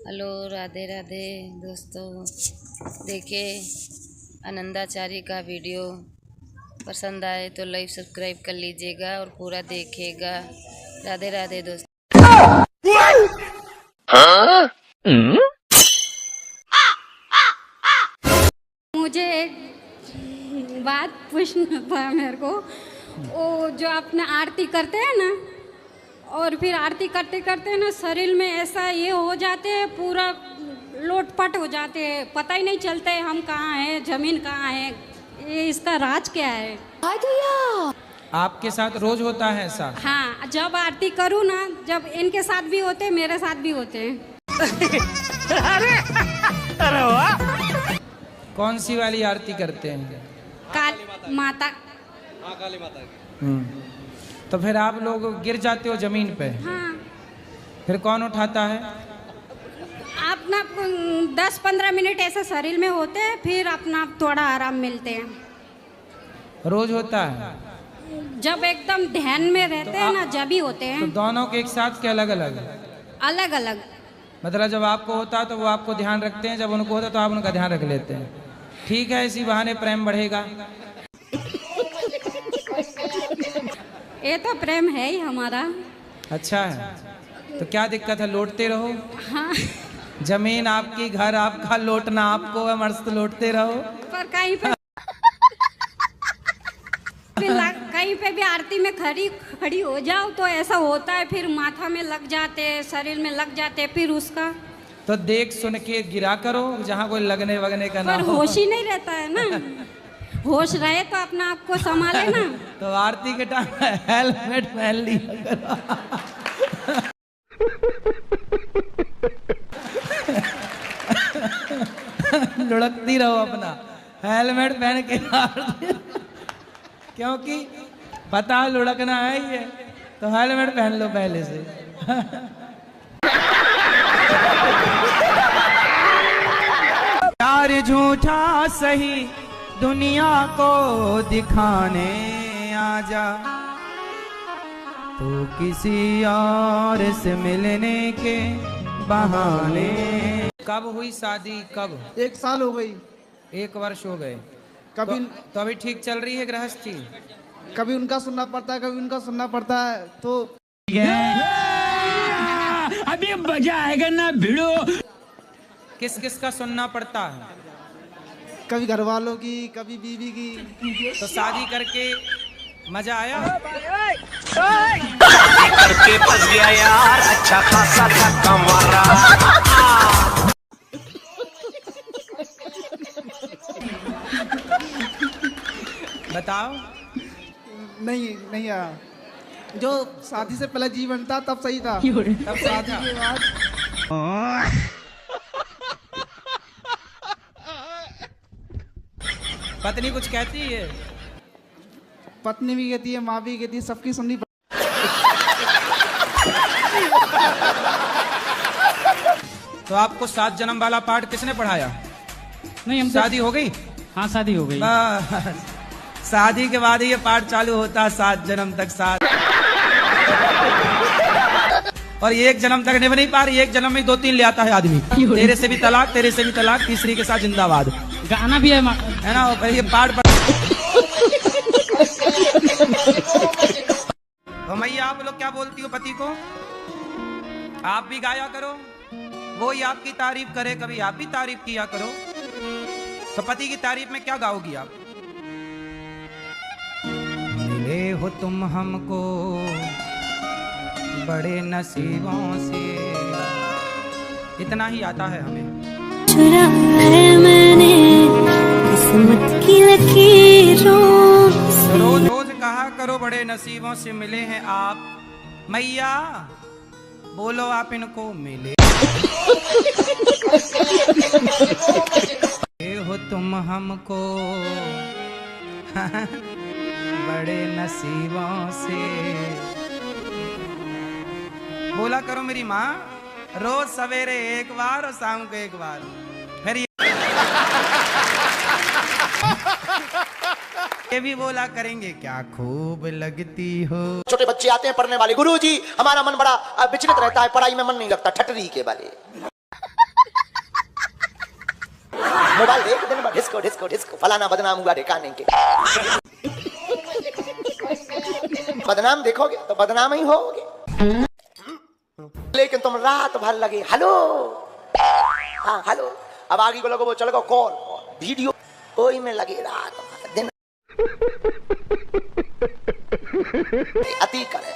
Hello, Radhe Radhe दोस्तों। देखिए, आनंदाचारी का वीडियो पसंद आए तो लाइक सब्सक्राइब कर लीजिएगा और पूरा देखिएगा। राधे राधे दोस्तों। मुझे एक बात पूछना था मेरे को। वो जो अपने आरती करते हैं ना, और फिर आरती करते करते ना शरीर में ऐसा ये हो जाते हैं, पूरा लोटपट हो जाते हैं, पता ही नहीं चलता है हम कहाँ हैं, जमीन कहाँ है। ये इसका राज क्या है? आपके साथ रोज होता है ऐसा? हाँ, जब आरती करूँ ना, जब इनके साथ भी होते हैं, मेरे साथ भी होते हैं। अरे वाह! कौन सी वाली आरती करते हैं? काली माता। हाँ, काली माता की। तो फिर आप लोग गिर जाते हो जमीन पे? हाँ, फिर कौन उठाता है? अपना 10-15 मिनट ऐसे शरीर में होते हैं, फिर अपना थोड़ा आराम मिलते हैं। रोज होता है? जब एकदम ध्यान में रहते हैं ना, जब ही होते तो हैं। दोनों के एक साथ के अलग अलग? अलग अलग। मतलब जब आपको होता है तो वो आपको ध्यान रखते हैं, जब उनको होता है तो आप उनका ध्यान रख लेते हैं। ठीक है, इसी बहाने प्रेम बढ़ेगा। ये तो प्रेम है ही हमारा। अच्छा है, तो क्या दिक्कत है? लौटते रहो। हाँ, जमीन आपकी, घर आपका, लौटना आपको है, मस्त लौटते रहो। पर कहीं पे कहीं पे भी आरती में खड़ी हो जाओ तो ऐसा होता है, फिर माथा में लग जाते, शरीर में लग जाते, फिर उसका तो देख सुन के गिरा करो, जहाँ कोई लगने वगने का ना पर हो। होश ही नहीं रहता है ना। होश रहे तो अपना आप को संभाले ना। तो आरती के टाइम हेलमेट पहन लिया करो। लुढ़कती रहो अपना, हेलमेट पहन के आरती। क्योंकि पता लुढ़कना है ही है, तो हेलमेट पहन लो पहले से। प्यार झूठा सही दुनिया को दिखाने आजा, तो किसी और से मिलने के बहाने। कब हुई शादी? कब? 1 साल हो गई। 1 वर्ष हो गए। कभी तो अभी ठीक चल रही है गृहस्थी? कभी उनका सुनना पड़ता है, कभी उनका सुनना पड़ता है। तो अभी मजा आएगा ना भिड़ो। किस किस का सुनना पड़ता है? कभी घर वालों की, कभी बीवी की। तो शादी करके मजा आया? करके फंस गया यार, अच्छा खासा धक्का मारा। बताओ। नहीं आया। जो शादी से पहले जीवन था तब सही था, तब शादी के बाद पत्नी कुछ कहती है? पत्नी भी कहती है, माँ भी कहती है, सबकी सुननी तो आपको 7 जन्म वाला पाठ किसने पढ़ाया? नहीं, हम शादी हो गई? हाँ, शादी हो गई। बस, शादी के बाद ही ये पाठ चालू होता है, 7 जन्म तक। 7 और 1 जन्म तक नहीं पा रही, 1 जन्म में 2-3 ले आता है आदमी। तेरे से भी तलाक, तेरे से भी तलाक, तीसरी के साथ जिंदाबाद। गाना भी है ना? ये पाठ तो मैया, आप लोग क्या बोलती हो पति को? आप भी गाया करो, वो ही आपकी तारीफ करे, कभी आप भी तारीफ किया करो। तो पति की तारीफ में क्या गाओगी आप? मिले हो तुम हमको बड़े नसीबों से, इतना ही आता है हमें। चुरा है मैंने किस्मत की लकीरों से। रोज रोज कहा करो बड़े नसीबों से मिले हैं आप। मैया बोलो आप इनको मिले हो तुम हमको बड़े नसीबों से। बोला करो मेरी माँ, रोज सवेरे एक बार और शाम को एक बार। फिर ये भी बोला करेंगे, क्या खूब लगती हो। छोटे बच्चे आते हैं पढ़ने वाले, गुरुजी हमारा मन बड़ा विचलित रहता है, पढ़ाई में मन नहीं लगता, ठटरी के वाले। मोबाइल देख दिन भर डिस्को डिस्को डिस्को, फलाना बदनाम हुआ ठिकाने के। बदनाम देखोगे तो बदनाम ही होगे, लेकिन तुम रात भर लगे हेलो, हाँ हेलो, अब आगे को लगो वो चल गो कॉल वीडियो, कोई में लगे रात भर दिन अति करे,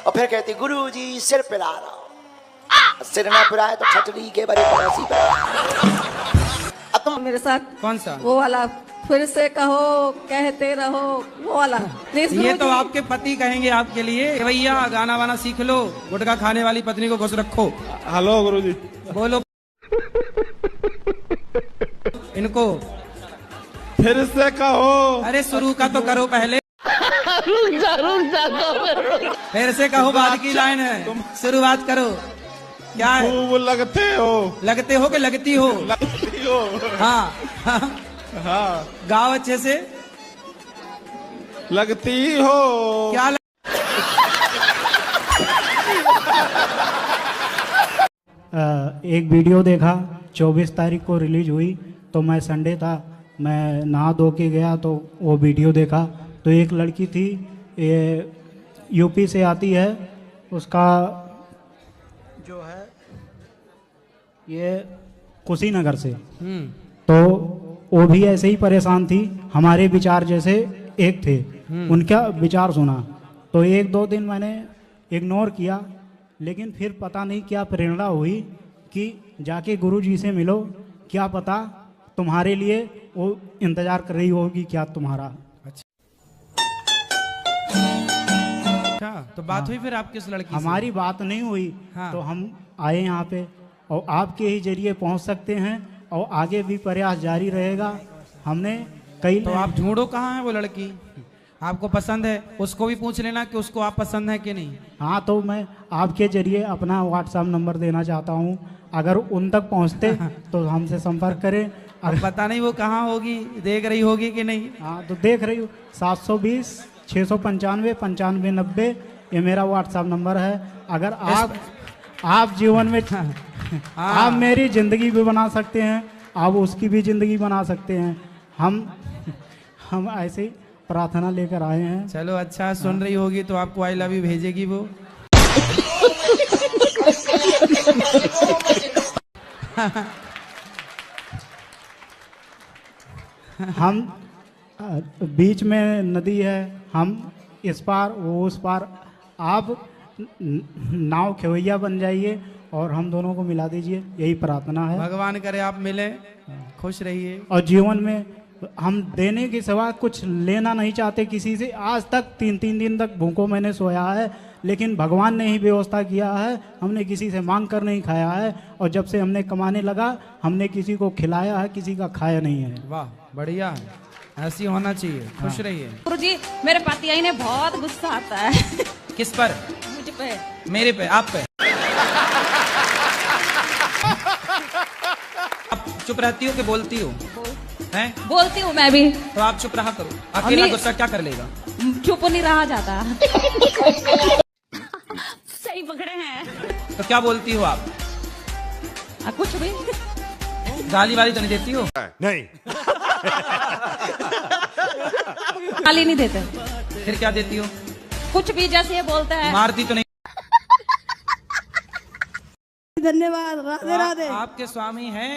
और फिर कहती गुरुजी सिर पिला रहा हूं, सिर ना पिलाए तो छतरी के बड़े पड़ोसी पे। अब तुम मेरे साथ कौन सा वो वाला फिर से कहो कहते रहो वो वाला प्लीज। ये तो आपके पति कहेंगे आपके लिए, भैया गाना वाना सीख लो, गुटखा खाने वाली पत्नी को खुश रखो। हेलो गुरुजी, बोलो इनको फिर से कहो। अरे शुरू का तो करो पहले, रुक जा फिर से कहो बाद की लाइन है, शुरुआत करो। क्या है? खूब लगते हो कि लगती हो? लगती हो। हाँ हाँ गाओ अच्छे से। लगती हो क्या एक वीडियो देखा 24 तारीख को रिलीज हुई, तो मैं संडे था, मैं नहा धो के गया तो वो वीडियो देखा। तो एक लड़की थी, ये यूपी से आती है, उसका जो है ये कुशीनगर से, तो वो भी ऐसे ही परेशान थी, हमारे विचार जैसे एक थे, उनका विचार सुना। तो 1-2 दिन मैंने इग्नोर किया, लेकिन फिर पता नहीं क्या प्रेरणा हुई कि जाके गुरुजी से मिलो, क्या पता तुम्हारे लिए वो इंतजार कर रही होगी क्या तुम्हारा। अच्छा, तो बात हुई फिर आपकी उस लड़की हमारी से? बात नहीं हुई। हाँ। तो हम आए यहाँ पे, और आपके ही जरिए पहुँच सकते हैं, और आगे भी प्रयास जारी रहेगा। हमने कई तो आप ढूंढो कहाँ है वो लड़की, आपको पसंद है, उसको भी पूछ लेना कि उसको आप पसंद है कि नहीं। हाँ, तो मैं आपके जरिए अपना व्हाट्सएप नंबर देना चाहता हूँ, अगर उन तक पहुँचते तो हमसे संपर्क करें। अब पता नहीं वो कहाँ होगी, देख रही होगी कि नहीं। हाँ, तो देख रही हूँ। 720 695 95 90 ये मेरा व्हाट्सएप नंबर है। अगर आप जीवन में आप मेरी ज़िंदगी भी बना सकते हैं, आप उसकी भी ज़िंदगी बना सकते हैं। हम ऐसे प्रार्थना लेकर आए हैं। चलो अच्छा, सुन रही होगी तो आपको आई लव यू भेजेगी वो। हम बीच में नदी है, हम इस पार वो उस पार, आप नाव खेवैया बन जाइए और हम दोनों को मिला दीजिए, यही प्रार्थना है। भगवान करे आप मिले, खुश रहिए। और जीवन में हम देने के सिवा कुछ लेना नहीं चाहते किसी से। आज तक 3-3 दिन तक भूखों मैंने सोया है, लेकिन भगवान ने ही व्यवस्था किया है, हमने किसी से मांग कर नहीं खाया है। और जब से हमने कमाने लगा, हमने किसी को खिलाया है, किसी का खाया नहीं है। वाह, बढ़िया है, ऐसी होना चाहिए। खुश रहिए। गुरुजी, मेरे पति ने बहुत गुस्सा आता है। किस पर? मुझ पे। मेरे पे? आप पे? आप चुप रहती हो कि बोलती हो? हैं? बोलती हूँ मैं भी। तो आप चुप रहा करो, अकेला गुस्सा क्या कर लेगा? चुप नहीं रहा जाता। सही पकड़े हैं। तो क्या बोलती हो आप? कुछ भी। गाली वाली तो नहीं देती हो? नहीं। गाली नहीं देते। फिर क्या देती हो? कुछ भी, जैसे ये बोलते हैं। मारती तो नहीं? धन्यवाद, राधे राधे। आपके स्वामी हैं?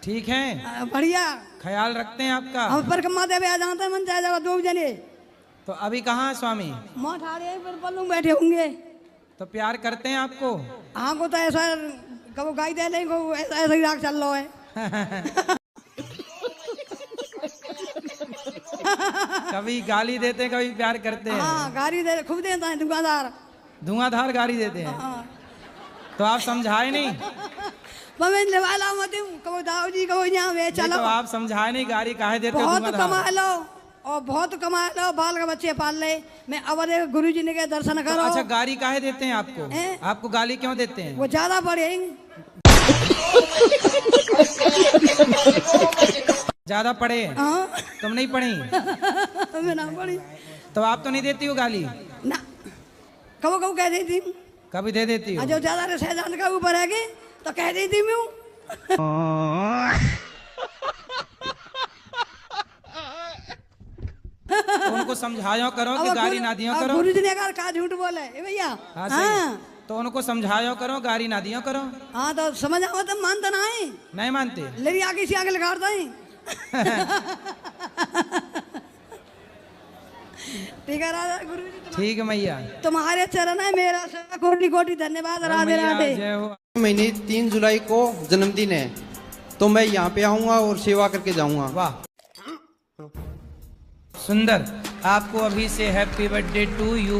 ठीक है, बढ़िया, ख्याल रखते हैं आपका। हम पर कमा दे आ जाते मन चाहे जाओ 2 जने। तो अभी कहाँ है स्वामी? माँ ठाड़े पर पल्लू बैठे होंगे। तो प्यार करते हैं आपको? हाँ को तो ऐसा कबो गाई दे नहीं, को ऐसा ही राग चल रहा है। कभी गाली देते हैं, कभी प्यार करते हैं। हाँ, गाली दे खूब देता है दुकानदार। धुआंधार गाली देते हैं। हाँ। तो आप समझाए नहीं? मम्मी लेवाला मत कबो दाऊ जी कबो यहाँ वे चलो। तो आप समझाए नहीं, गाली काहे देते हो? बहुत कमा लो और बहुत कमा लो, बाल का बच्चे पाल ले। मैं अब गुरु जी ने के दर्शन करो। तो अच्छा, गाली काहे देते हैं आपको? आपको गाली क्यों देते हैं? वो ज्यादा पढ़े। ज्यादा पढ़े? हाँ। तुम नहीं पढ़ी? मैं ना पढ़ी। तो आप तो नहीं देती हो गाली? ना, कबो कबो कह देती। कभी दे देती हो? जो ज्यादा सहजान का ऊपर है तो कह देती मैं। उनको समझाया करो कि गाली ना दिया करो। गुरु जी ने कहा का झूठ बोले ए भैया। हाँ, हाँ। तो उनको समझाया करो, गाली ना दिया करो। हाँ तो समझ आओ तो मानता ना है। नहीं मानते, ले आगे से आगे लगाता है। ठीक है राधा गुरु जी, ठीक है मैया, तुम्हारे चरण है मेरा कोटि कोटि धन्यवाद। राधे राधे। महीने 3 जुलाई को जन्मदिन है, तो मैं यहाँ पे आऊंगा और सेवा करके जाऊंगा। वाह सुंदर, आपको अभी से हैप्पी बर्थडे टू यू।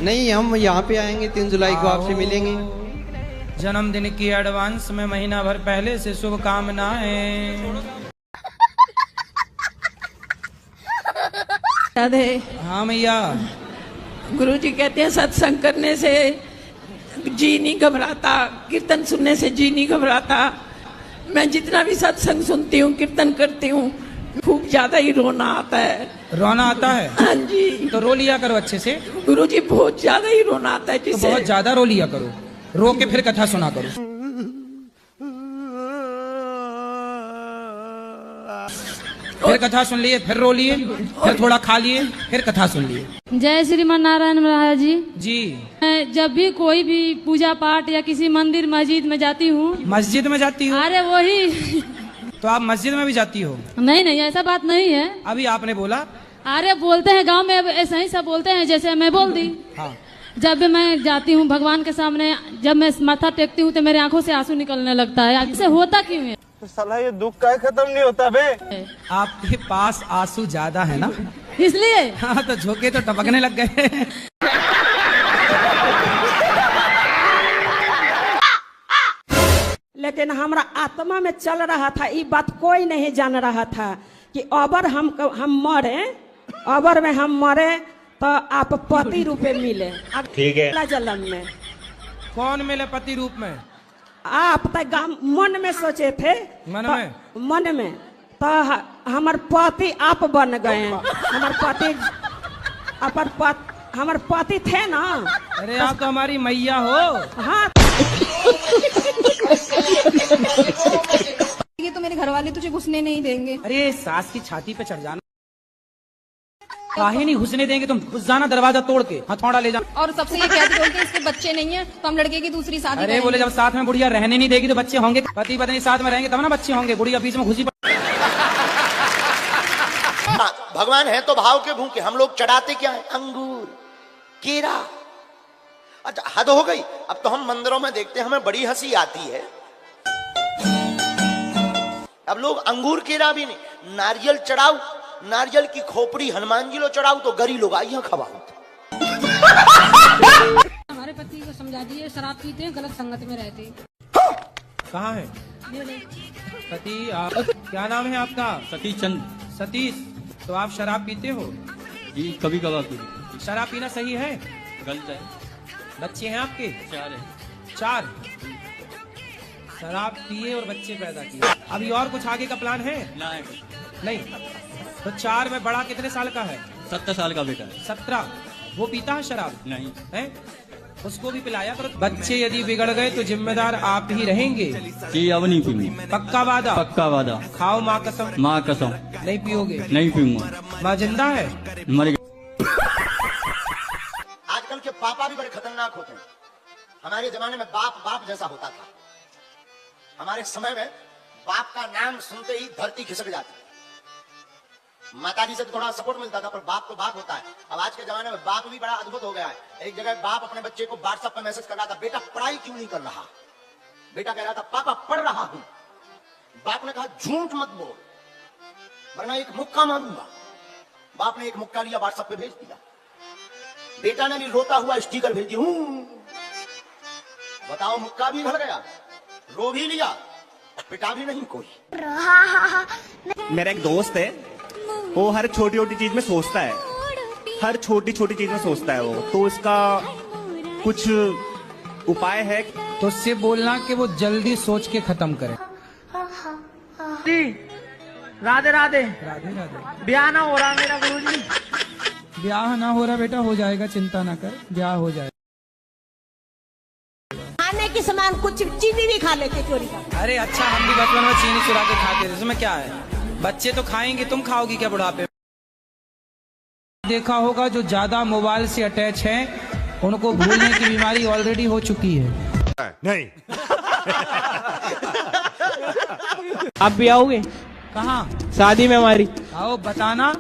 नहीं, हम यहाँ पे आएंगे 3 जुलाई को, आपसे मिलेंगे। जन्मदिन की एडवांस में महीना भर पहले से शुभकामनाएं। राधे। हाँ मैया। गुरुजी कहते हैं सत्संग करने से जी नहीं घबराता, कीर्तन सुनने से जी नहीं घबराता। मैं जितना भी सत्संग सुनती हूँ, कीर्तन करती हूँ, खूब ज्यादा ही रोना आता है। रोना आता है? हाँ जी। तो रो लिया करो अच्छे से। गुरुजी बहुत ज्यादा ही रोना आता है। तो बहुत ज्यादा रो लिया करो, रो के फिर कथा सुना करो। फिर कथा सुन लिए, फिर रो लिए, फिर थोड़ा खा लिए, फिर कथा सुन लिए। जय श्रीमान नारायण महाराज जी। जी। मैं जब भी कोई भी पूजा पाठ या किसी मंदिर मस्जिद में जाती हूँ। मस्जिद में जाती हो? अरे वही। तो आप मस्जिद में भी जाती हो? नहीं नहीं, ऐसा बात नहीं है। अभी आपने बोला। अरे बोलते हैं गांव में ऐसा ही सब बोलते हैं, जैसे मैं बोल दी। हाँ। जब भी मैं जाती हूँ भगवान के सामने, जब मैं माथा टेकती हूँ तो मेरे आंखों से आंसू निकलने लगता है। ऐसे होता क्यों है? तो साला ये दुख का खत्म नहीं होता बे। आपके पास आंसू ज्यादा है ना, इसलिए। हाँ तो झोंके तो टपकने लग गए। लेकिन हमारा आत्मा में चल रहा था, ये बात कोई नहीं जान रहा था कि अबर हम मरे, अबर में हम मरे तो आप पति रूपे मिले। ठीक है। जन्म में कौन मिले पति रूप में? आप तो मन में सोचे थे। मन में तो हमार पति आप बन गए। हमार पति हमारे पति थे ना। अरे आप तो हमारी मैया हो। हाँ। ये तो मेरे घर वाले तुझे घुसने नहीं देंगे। अरे सास की छाती पे चढ़ जाना, काहे नहीं घुसने देंगे? तुम घुस जाना दरवाजा तोड़ के, हथौड़ा ले जाना। और सबसे ये कहते हो कि इसके बच्चे नहीं है तो हम लड़के की दूसरी शादी। अरे बोले जब साथ में बुढ़िया रहने नहीं देगी तो बच्चे होंगे? पति पत्नी साथ में रहेंगे तब ना बच्चे होंगे, बुढ़िया बीच में घुसी। भगवान है तो भाव के भूखे, हम लोग चढ़ाते क्या है? अंगूर, केरा। अच्छा हद हो गई। अब तो हम मंदिरों में देखते हैं, हमें बड़ी हंसी आती है। अब लोग अंगूर केरा भी नहीं, नारियल चढ़ाओ, नारियल की खोपड़ी हनुमान जी लो चढ़ाओ तो गरी लोग आइया खवाओ। हमारे पति को समझा दिए, शराब पीते हैं, गलत संगत में रहते हैं। कहाँ है पति? आप क्या नाम है आपका? सतीश चंद। सतीश, तो आप शराब पीते हो? जी कभी कभार पीते। शराब पीना सही है? गलत है। बच्चे हैं आपके? 4 है। 4? शराब पिए और बच्चे पैदा किए। अभी और कुछ आगे का प्लान है? नहीं। तो 4 में बड़ा कितने साल का है? 17 साल का बेटा है। 17? वो पीता है शराब? नहीं है। उसको भी पिलाया करो। बच्चे यदि बिगड़ गए तो जिम्मेदार आप ही रहेंगे। जी अब नहीं पीऊंगा। पक्का वादा? पक्का वादा। खाओ माँ कसम। माँ कसम। नहीं पियोगे? नहीं पीऊंगा। माँ जिंदा है? मर गई। आजकल के पापा भी बड़े खतरनाक होते हैं। हमारे जमाने में बाप बाप जैसा होता था। हमारे समय में बाप का नाम सुनते ही धरती खिसक जाती। माताजी से थोड़ा सपोर्ट मिलता था, पर बाप तो बाप होता है। अब आज के जमाने में बाप भी बड़ा अद्भुत हो गया है। एक जगह बाप अपने बच्चे को व्हाट्सएप पे मैसेज कर रहा था, बेटा पढ़ाई क्यों नहीं कर रहा? बेटा कह रहा था पापा पढ़ रहा हूं। बाप ने कहा झूठ मत बोल वरना एक मुक्का मारूंगा। बाप ने एक मुक्का लिया, व्हाट्सएप पे भेज दिया। बेटा ने भी रोता हुआ स्टिकर भेज दिया। बताओ, मुक्का भी भर गया, रो भी लिया, पिटा भी नहीं कोई। मेरा एक दोस्त है, वो हर छोटी छोटी चीज में सोचता है, हर छोटी छोटी चीज में सोचता है वो। तो इसका कुछ उपाय है? तो उससे बोलना कि वो जल्दी सोच के खत्म करे। राधे राधे। राधे राधे। ब्याह ना हो रहा मेरा गुरुजी। ब्याह ना हो रहा बेटा, हो जाएगा, चिंता ना कर, ब्याह हो जाएगा। खाने के सामान कुछ चीनी भी खा लेते चोरी का। अरे अच्छा, हम भी बचपन में चीनी चुरा के खाते थे, इसमें क्या है? बच्चे तो खाएंगे, तुम खाओगी क्या बुढ़ापे? देखा होगा जो ज्यादा मोबाइल से अटैच है उनको भूलने की बीमारी ऑलरेडी हो चुकी है। नहीं। आप भी आओगे? कहाँ? शादी में हमारी। आओ, बताना,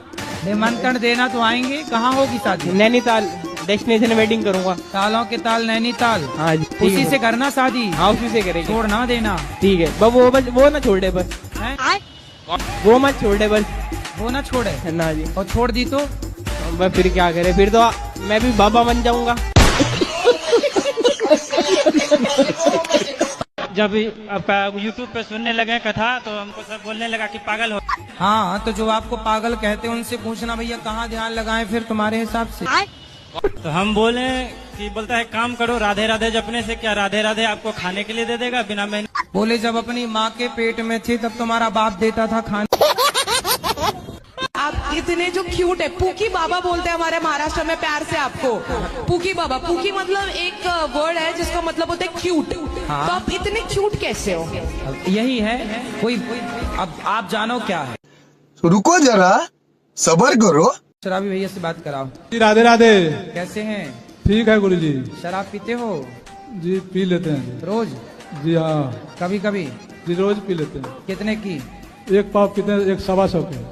निमंत्रण देना तो आएंगे। कहाँ होगी शादी? नैनीताल, डेस्टिनेशन वेडिंग करूंगा। तालों के ताल नैनीताल। हाँ जी, उसी से करना शादी। हाँ, उसी से करेंगे। छोड़ ना देना। ठीक है, बस वो ना छोड़ दे बस। वो मत छोड़ दे बस। वो ना छोड़े ना जी। और छोड़ दी तो बस फिर क्या करे, फिर तो मैं भी बाबा बन जाऊंगा। जब YouTube पे सुनने लगे कथा तो हमको सब बोलने लगा कि पागल हो। हाँ, तो जो आपको पागल कहते हैं उनसे पूछना भैया कहाँ ध्यान लगाएं फिर तुम्हारे हिसाब से। तो हम बोले कि बोलता है काम करो, राधे राधे जपने से क्या राधे राधे आपको खाने के लिए दे देगा बिना मेहनत। बोले जब अपनी माँ के पेट में थे तब तुम्हारा बाप देता था खाने। आप इतने जो क्यूट है, पूकी बाबा बोलते हैं हमारे महाराष्ट्र में प्यार से आपको। पूकी बाबा, पूकी मतलब एक वर्ड है जिसका मतलब होता है क्यूट। हाँ। तो आप इतने क्यूट कैसे हो? यही है कोई। अब आप जानो क्या है। रुको जरा, सबर करो। शराबी भैया से बात कराओ। जी राधे राधे। कैसे हैं? ठीक है गुरुजी। शराब पीते हो? जी पी लेते हैं। रोज? जी हाँ। कभी कभी? जी रोज पी लेते हैं। कितने की? एक पाव कितने? 125 की।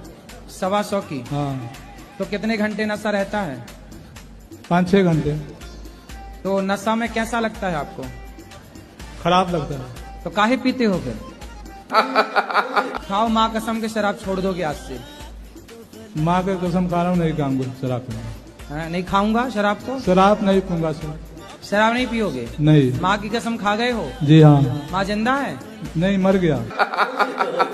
125 की? हाँ। तो कितने घंटे नशा रहता है? 5-6 घंटे। तो नशा में कैसा लगता है आपको? खराब लगता है। तो काहे पीते हो फिर? खाओ, माँ कसम के शराब छोड़ दोगे आज से? माँ के कसम खा रहा हूँ, नहीं खाऊंगा शराब पीना। नहीं खाऊंगा शराब को? शराब नहीं पीऊंगा सर। शराब नहीं पियोगे? नहीं। माँ की कसम खा गए हो? जी हाँ। माँ जिंदा है? नहीं, मर गया।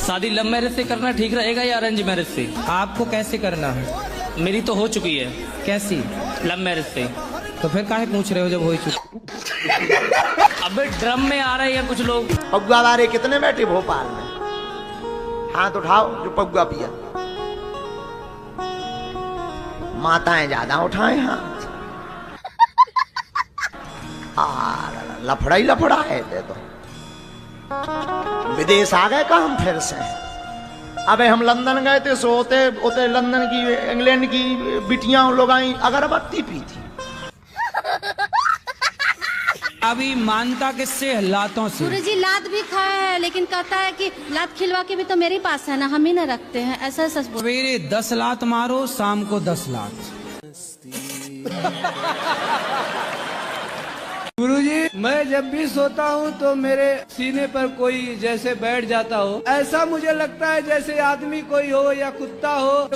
शादी लव मैरिज से करना ठीक रहेगा या अरेंज मैरिज से? आपको कैसे करना है? मेरी तो हो चुकी है। कैसी? लव मैरिज से। तो फिर काहे पूछ रहे हो जब हो चुकी? अबे ड्रम में आ रहे हैं कुछ लोग। पगुआ वाले कितने बैठे भोपाल में? हाथ उठाओ जो पगुआ पिया। माताएं ज्यादा उठाए हाथ। लफड़ा ही लफड़ा है। दे दो। विदेश आ गए का हम फिर से? अबे हम लंदन गए थे, सो होते लंदन की इंग्लैंड की बिटियां लोग आई अगरबत्ती पी थी। अभी मानता किससे? लातों से। गुरुजी लात भी खाया है, लेकिन कहता है कि लात खिलवा के भी तो मेरे पास है ना, हम ही ना रखते हैं। ऐसा सच बोल। सवेरे 10 लात मारो, शाम को 10 लात। गुरुजी, मैं जब भी सोता हूँ तो मेरे सीने पर कोई जैसे बैठ जाता हो, ऐसा मुझे लगता है जैसे आदमी कोई हो या कुत्ता हो।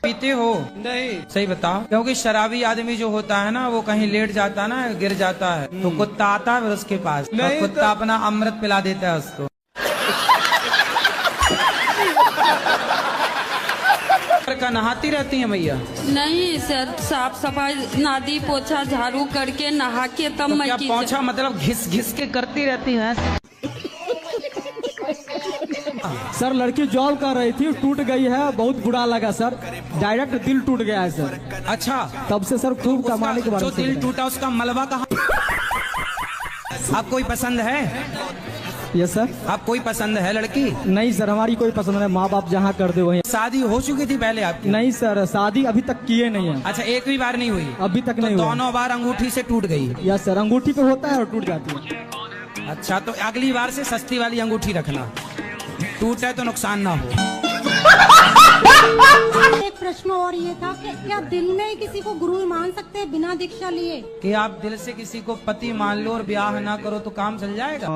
पीते हो? नहीं। सही बताओ। क्योंकि शराबी आदमी जो होता है ना, वो कहीं लेट जाता है ना, गिर जाता है, तो कुत्ता आता है उसके पास, और कुत्ता अपना अमृत पिला देता है उसको। का नहाती रहती हैं भैया? नहीं सर, साफ सफाई नादी पोछा झाड़ू करके नहा के तब तो मैं क्या पोछा मतलब घिस घिस के करती रहती हैं? सर लड़की जॉब कर रही थी, टूट गई है, बहुत बुरा लगा सर। डायरेक्ट दिल टूट गया है सर। अच्छा, तब से सर खूब कमाने के बाद जो दिल टूटा उसका मलबा कहाँ? आप कोई पसंद है? Yes sir. आप कोई पसंद है लड़की? नहीं सर, हमारी कोई पसंद नहीं, माँ बाप जहाँ कर दे वही। शादी हो चुकी थी पहले आपकी? नहीं सर, शादी अभी तक किए नहीं है। अच्छा, एक भी बार नहीं हुई? अभी तक नहीं हुई। दोनों बार अंगूठी से टूट गई? यस सर, अंगूठी पे होता है और टूट जाती है। अच्छा, तो अगली बार से सस्ती वाली अंगूठी रखना, टूटे तो नुकसान ना हो। एक प्रश्न और ये था कि क्या दिल में ही किसी को गुरु मान सकते हैं बिना दीक्षा लिए? कि आप दिल से किसी को पति मान लो और ब्याह ना करो तो काम चल जाएगा?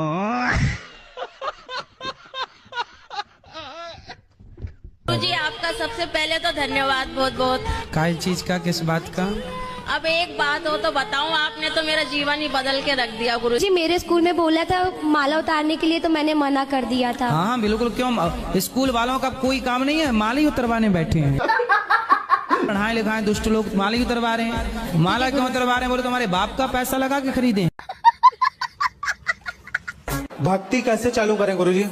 जी आपका सबसे पहले तो धन्यवाद बहुत बहुत। काय चीज का? किस बात का? अब एक बात हो तो बताऊं, आपने तो मेरा जीवन ही बदल के रख दिया गुरु जी। मेरे स्कूल में बोला था माला उतारने के लिए, तो मैंने मना कर दिया था। हाँ बिल्कुल, क्यों? स्कूल वालों का कोई काम नहीं है, माला ही उतरवाने बैठे हैं। पढ़ाए लिखाए दुष्ट लोग माला ही उतरवा रहे हैं। माला क्यों उतरवा रहे हैं? बोले तुम्हारे बाप का पैसा लगा के खरीदे। भक्ति कैसे चालू करें गुरुजी?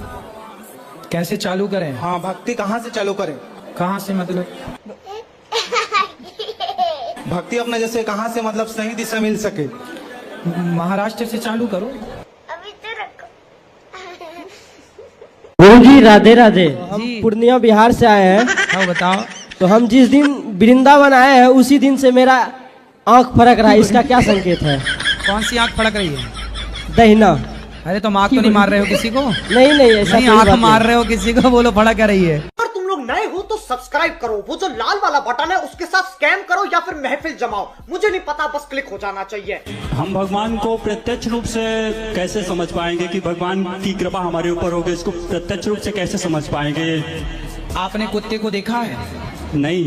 कैसे चालू करें? हाँ, भक्ति कहाँ से चालू करें? कहाँ से मतलब? भक्ति अपना जैसे कहाँ से मतलब सही दिशा मिल सके? महाराष्ट्र से चालू करो। गुरुजी राधे राधे। हम पूर्णिया बिहार से आए हैं। हाँ बताओ। तो हम जिस दिन वृंदावन आए हैं उसी दिन से मेरा आंख फड़क रहा है, इसका क्या संकेत है? कौन सी आंख फड़क रही है? दहिना। अरे तुम आंख तो नहीं मार रहे हो किसी को? नहीं ऐसा नहीं, आंख मार रहे हो किसी को, बोलो फड़क क्या रही है? अगर तुम लोग नए हो तो सब्सक्राइब करो, वो जो लाल वाला बटन है उसके साथ स्कैम करो या फिर महफिल जमाओ, मुझे नहीं पता, बस क्लिक हो जाना चाहिए। हम भगवान को प्रत्यक्ष रूप से कैसे समझ पाएंगे कि भगवान की कृपा हमारे ऊपर होगी? इसको प्रत्यक्ष रूप से कैसे समझ पाएंगे? आपने कुत्ते को देखा है? नहीं।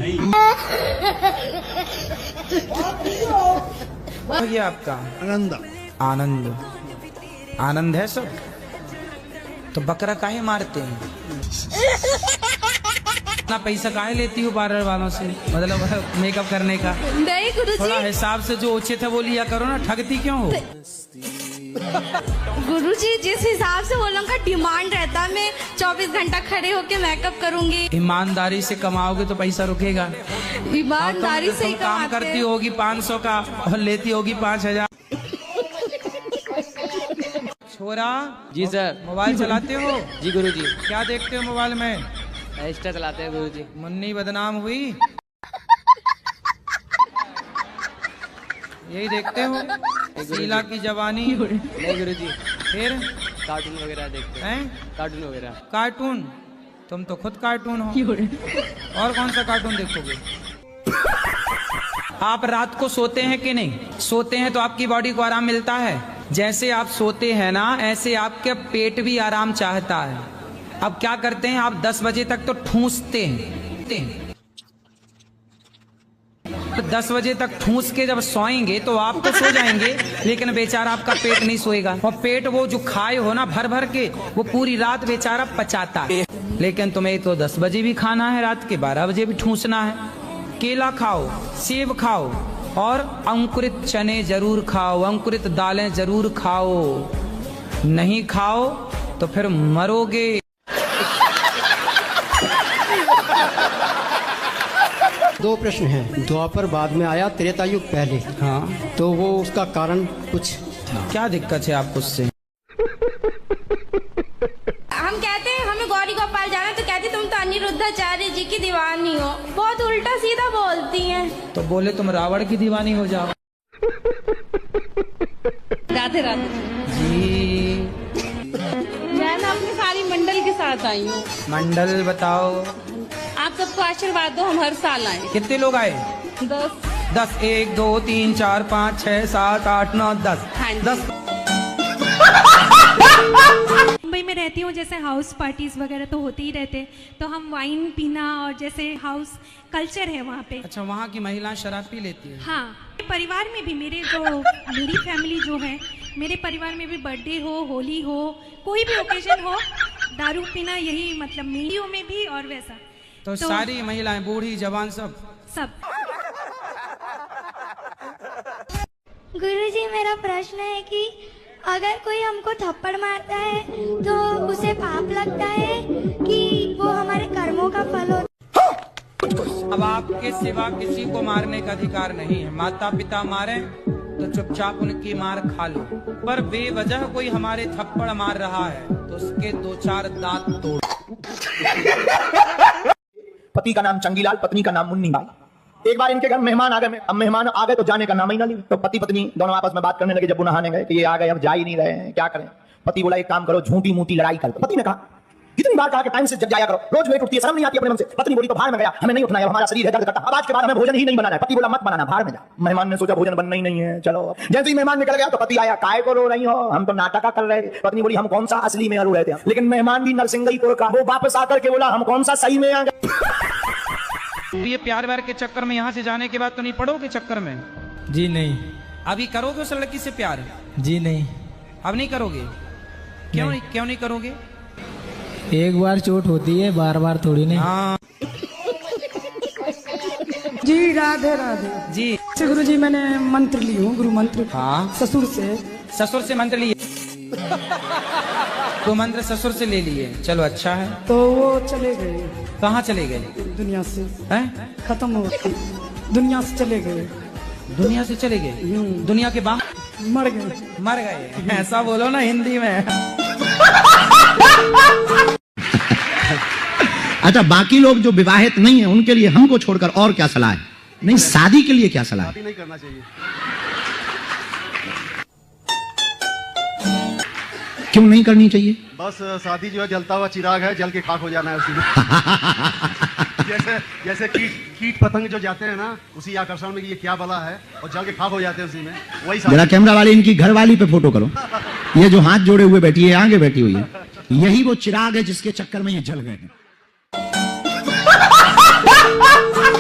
ये आपका आनंद आनंद है सब। तो बकरा काहे मारते हैं? इतना पैसा काहे लेती हो पार्लर वालों से, मतलब मेकअप करने का? नहीं गुरुजी, थोड़ा हिसाब से जो उचित है वो लिया करो ना, ठगती क्यों हो? गुरुजी जिस हिसाब से वो लोगों का डिमांड रहता है, मैं 24 घंटा खड़े होके मेकअप करूंगी। ईमानदारी से कमाओगे तो पैसा रुकेगा। ईमानदारी से ही काम करती होगी 500 का और लेती होगी 5000। छोरा जी सर। मोबाइल चलाते हो? जी गुरुजी। क्या देखते हो मोबाइल में? इंस्टा चलाते हैं गुरुजी। मुन्नी बदनाम हुई, यही देखते हो? शीला की जवानी? नहीं गुरुजी। फिर कार्टून वगैरह देखते हैं? कार्टून वगैरह। कार्टून? तुम तो खुद कार्टून हो। और कौन सा कार्टून देखोगे? आप रात को सोते हैं कि नहीं? सोते हैं तो आपकी बॉडी को आराम मिलता है। जैसे आप सोते हैं ना, ऐसे आपके पेट भी आराम चाहता है। अब क्या करते हैं आप? 10 बजे तक तो ठूंसते हैं। तो 10 बजे तक ठूंस के जब सोएंगे तो आप तो सो जाएंगे, लेकिन बेचारा आपका पेट नहीं सोएगा। और पेट वो जो खाए हो ना भर भर के, वो पूरी रात बेचारा पचाता है। लेकिन तुम्हें तो 10 बजे भी खाना है, रात के 12 बजे भी ठूंसना है। केला खाओ, सेब खाओ और अंकुरित चने जरूर खाओ, अंकुरित दालें जरूर खाओ। नहीं खाओ तो फिर मरोगे। दो प्रश्न हैं। द्वापर बाद में आया, त्रेता युग पहले। हाँ, तो वो उसका कारण कुछ? क्या दिक्कत है आपको उससे? हम कहते हैं हमें गौरी गोपाल जाना, तो कहती तुम तो अनिरुद्धाचार्य जी की दीवानी हो। बहुत उल्टा सीधा बोलती हैं। तो बोले तुम रावण की दीवानी हो जाओ। राधे राधे जी। मैं ना अपनी सारी मंडल के साथ आई हूँ। मंडल बताओ। आप सबको आशीर्वाद दो, हम हर साल आए। कितने लोग आए? 10। 1 2 3 4 5 6 7 8 9 10। 10। मुंबई में रहती हूँ, जैसे हाउस पार्टीज वगैरह तो होते ही रहते, तो हम वाइन पीना और जैसे हाउस कल्चर है वहाँ पे। अच्छा, वहाँ की महिलाएं शराब पी लेती है? हाँ, परिवार में भी मेरी फैमिली जो है, मेरे परिवार में भी बर्थडे हो, होली हो, कोई भी ओकेजन हो, दारू पीना यही मतलब मेरियों में भी और वैसा। तो सारी महिलाएं, बूढ़ी जवान सब? गुरुजी, मेरा प्रश्न है कि अगर कोई हमको थप्पड़ मारता है तो उसे पाप लगता है कि वो हमारे कर्मों का फल होता है? अब आपके सिवा किसी को मारने का अधिकार नहीं है। माता पिता मारे तो चुपचाप उनकी मार खा लो, पर बेवजह कोई हमारे थप्पड़ मार रहा है तो उसके 2-4 दांत तोड़। पति का नाम चंगीलाल, पत्नी का नाम मुन्नी बाई। एक बार इनके घर मेहमान आ गए। अब मेहमान आ गए तो जाने का नाम ही ना लिए। तो पति पत्नी दोनों आपस में बात करने लगे। जब वो नहाने गए तो ये आ गए, अब जा ही नहीं रहे हैं, क्या करें? पति बोला एक काम करो, झूठी मूठी लड़ाई कर। पति ने कहा कितनी बार कहा कि टाइम से जब जाया करो, रोज वेट उठती है, शर्म नहीं आती अपने मन से। पत्नी बोली तो भाड़ में गया, हमें नहीं उठना है, हमारा शरीर है दर्द करता, अब आज के बाद हमें भोजन ही नहीं बनाना है। पति बोला मत बनाना, भाड़ में जा। मेहमान ने सोचा भोजन बनना ही नहीं है, चलो। जैसे ही मेहमान निकल गया तो पति आया, काय को रो रही हो, हम तो नाटक कर रहे। पत्नी बोली हम कौन सा असली में रो रहे थे, लेकिन मेहमान भी नरसिंहपुर का, वो वापस आकर के बोला हम कौन सा सही में आ गए। ये प्यार व्यार के चक्कर में यहाँ से जाने के बाद तो नहीं पड़ोगे चक्कर में? जी नहीं। अभी करोगे उस लड़की से प्यार? जी नहीं। अब नहीं करोगे? क्यों नहीं करोगे? एक बार चोट होती है, बार बार थोड़ी नहीं। हाँ। जी राधे राधे जी। गुरु जी, मैंने मंत्र ली हूँ, गुरु मंत्र। हाँ। ससुर से मंत्र लिए? तो मंत्र ससुर से ले लिए, चलो अच्छा है। तो वो चले गए। कहाँ चले गए? दुनिया से। हैं? खत्म हो गए, दुनिया से चले गए। दुनिया से चले गए? दुनिया के बाहर मर गए। मर गए, ऐसा बोलो ना हिंदी में। अच्छा, बाकी लोग जो विवाहित नहीं है उनके लिए हमको छोड़कर और क्या सलाह है? नहीं, शादी के लिए क्या सलाह है? नहीं करना चाहिए। क्यों नहीं करनी चाहिए? बस शादी जो है जलता हुआ चिराग है, जल के खाक हो जाना है उसी में। जैसे कीट पतंग जो जाते हैं ना उसी आकर्षण में कि ये क्या बला है, और जल के खाक हो जाते हैं उसी में, वही जरा कैमरा वाले इनकी घरवाली पे फोटो करो। ये जो हाथ जोड़े हुए बैठी है, आगे बैठी हुई है, यही वो चिराग है जिसके चक्कर में ये जल गए हैं।